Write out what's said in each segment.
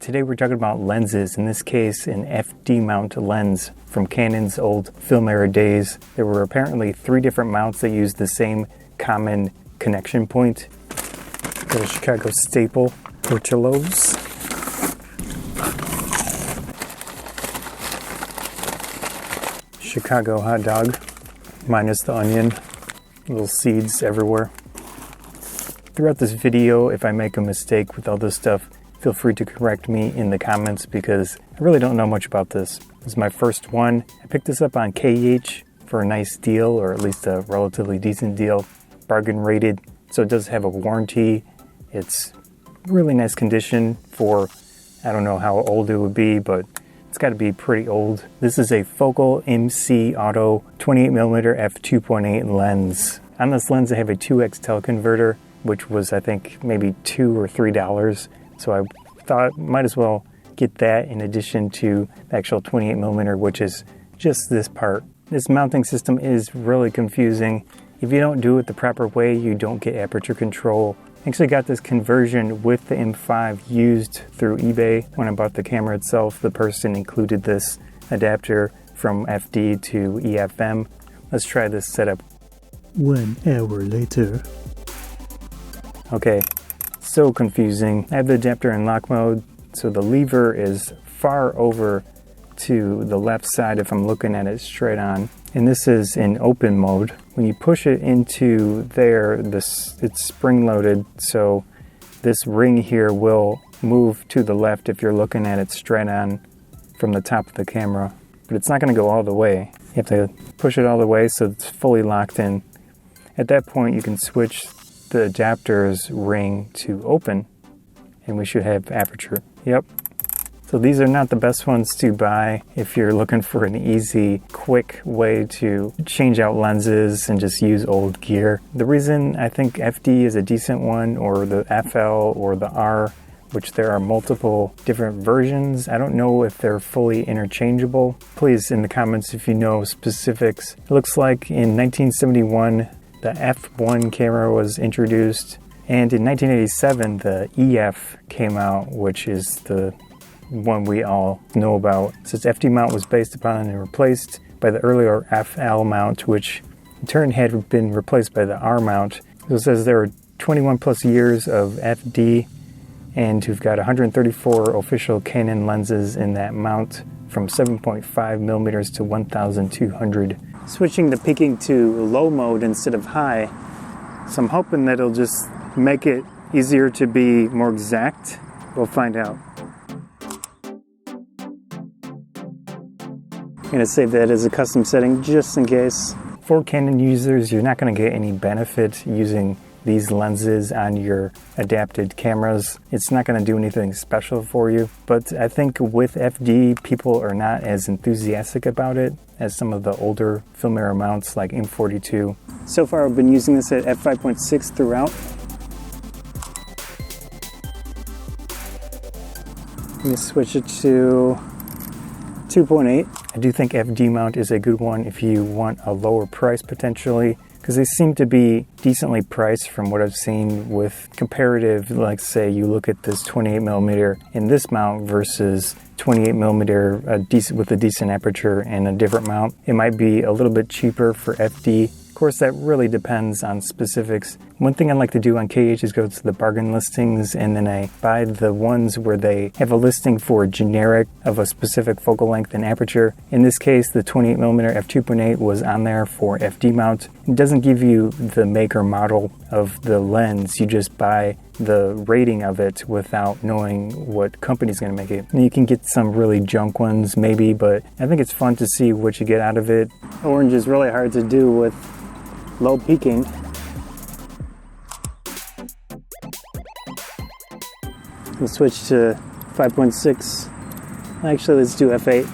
Today we're talking about lenses, in this case an FD mount lens from Canon's old film era days. There were apparently 3 different mounts that used the same common connection point. Got a Chicago staple, Portillo's. Chicago hot dog, minus the onion, little seeds everywhere. Throughout this video, if I make a mistake with all this stuff, feel free to correct me in the comments because I really don't know much about this. This is my first one. I picked this up on KH for a nice deal, or at least a relatively decent deal. Bargain rated, so it does have a warranty. It's really nice condition for, I don't know how old it would be, but it's got to be pretty old. This is a Focal MC Auto 28mm f2.8 lens. On this lens I have a 2x teleconverter, which was I think maybe $2 or $3. So I thought might as well get that in addition to the actual 28mm, which is just this part. This mounting system is really confusing. If you don't do it the proper way, you don't get aperture control. I actually got this conversion with the M5 used through eBay. When I bought the camera itself, the person included this adapter from FD to EFM. Let's try this setup. 1 hour later. Okay, so confusing. I have the adapter in lock mode, so the lever is far over to the left side if I'm looking at it straight on. And this is in open mode. When you push it into there, it's spring-loaded, so this ring here will move to the left if you're looking at it straight on from the top of the camera. But it's not going to go all the way. You have to push it all the way so it's fully locked in. At that point, you can switch the adapter's ring to open, and we should have aperture. Yep. So these are not the best ones to buy if you're looking for an easy, quick way to change out lenses and just use old gear. The reason I think FD is a decent one, or the FL or the R, which there are multiple different versions. I don't know if they're fully interchangeable. Please in the comments if you know specifics. It looks like in 1971 the F1 camera was introduced, and in 1987 the EF came out, which is the one we all know about. So this FD mount was based upon and replaced by the earlier FL mount, which in turn had been replaced by the R mount. So it says there are 21 plus years of FD, and we've got 134 official Canon lenses in that mount from 7.5mm to 1200. Switching the peaking to low mode instead of high, so I'm hoping that it'll just make it easier to be more exact. We'll find out. I'm going to save that as a custom setting just in case. For Canon users, you're not going to get any benefit using these lenses on your adapted cameras. It's not going to do anything special for you, but I think with FD, people are not as enthusiastic about it as some of the older film era mounts like M42. So far I've been using this at f5.6 throughout. Let me switch it to 2.8. I do think FD mount is a good one if you want a lower price potentially, because they seem to be decently priced from what I've seen with comparative, like say you look at this 28mm in this mount versus 28mm with a decent aperture and a different mount. It might be a little bit cheaper for FD. Of course, that really depends on specifics. One thing I like to do on KH is go to the bargain listings, and then I buy the ones where they have a listing for generic of a specific focal length and aperture. In this case, the 28mm f2.8 was on there for FD mount. It doesn't give you the make or model of the lens. You just buy the rating of it without knowing what company's going to make it. And you can get some really junk ones maybe, but I think it's fun to see what you get out of it. Orange is really hard to do with low peaking. We'll switch to 5.6. Actually, let's do f8.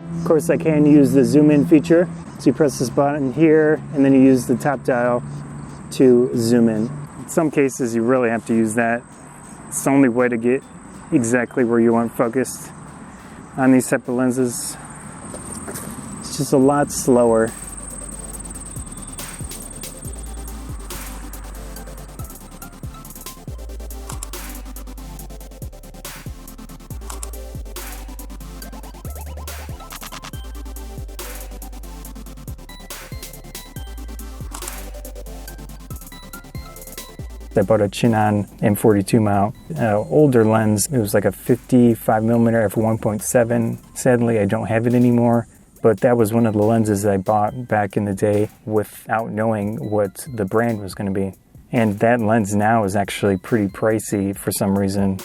Of course, I can use the zoom in feature. So you press this button here, and then you use the top dial to zoom in. In some cases, you really have to use that. It's the only way to get exactly where you want focused on these type of lenses. It's just a lot slower. I bought a Canon M42 mount, older lens. It was like a 55mm f1.7. Sadly, I don't have it anymore, but that was one of the lenses I bought back in the day without knowing what the brand was going to be. And that lens now is actually pretty pricey for some reason.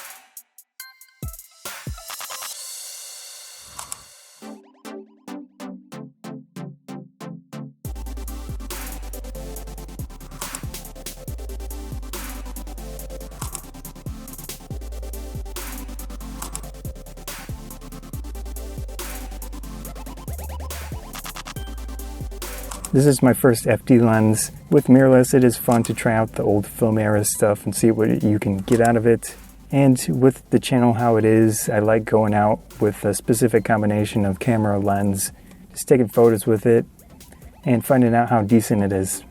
This is my first FD lens. With mirrorless, it is fun to try out the old film era stuff and see what you can get out of it. And with the channel how it is, I like going out with a specific combination of camera, lens, just taking photos with it and finding out how decent it is.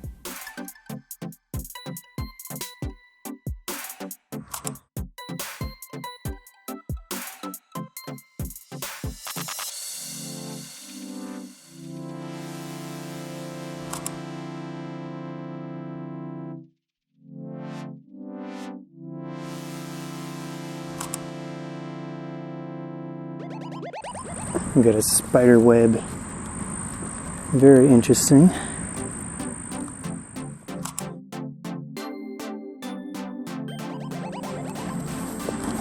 We've got a spider web, very interesting.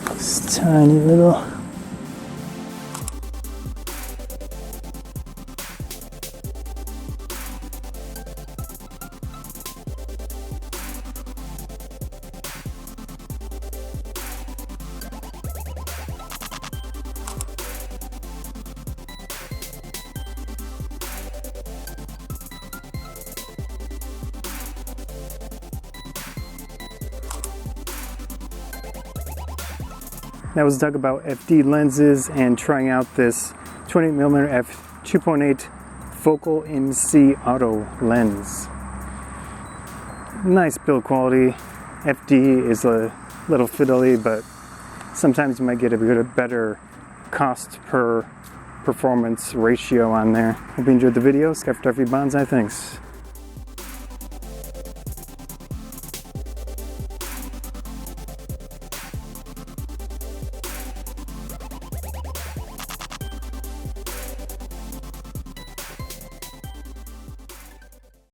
This tiny little That was talk about FD lenses and trying out this 28mm f2.8 focal MC auto lens. Nice build quality. FD is a little fiddly, but sometimes you might get a bit of better cost per performance ratio on there. Hope you enjoyed the video. Scott Photography Bonsai, thanks.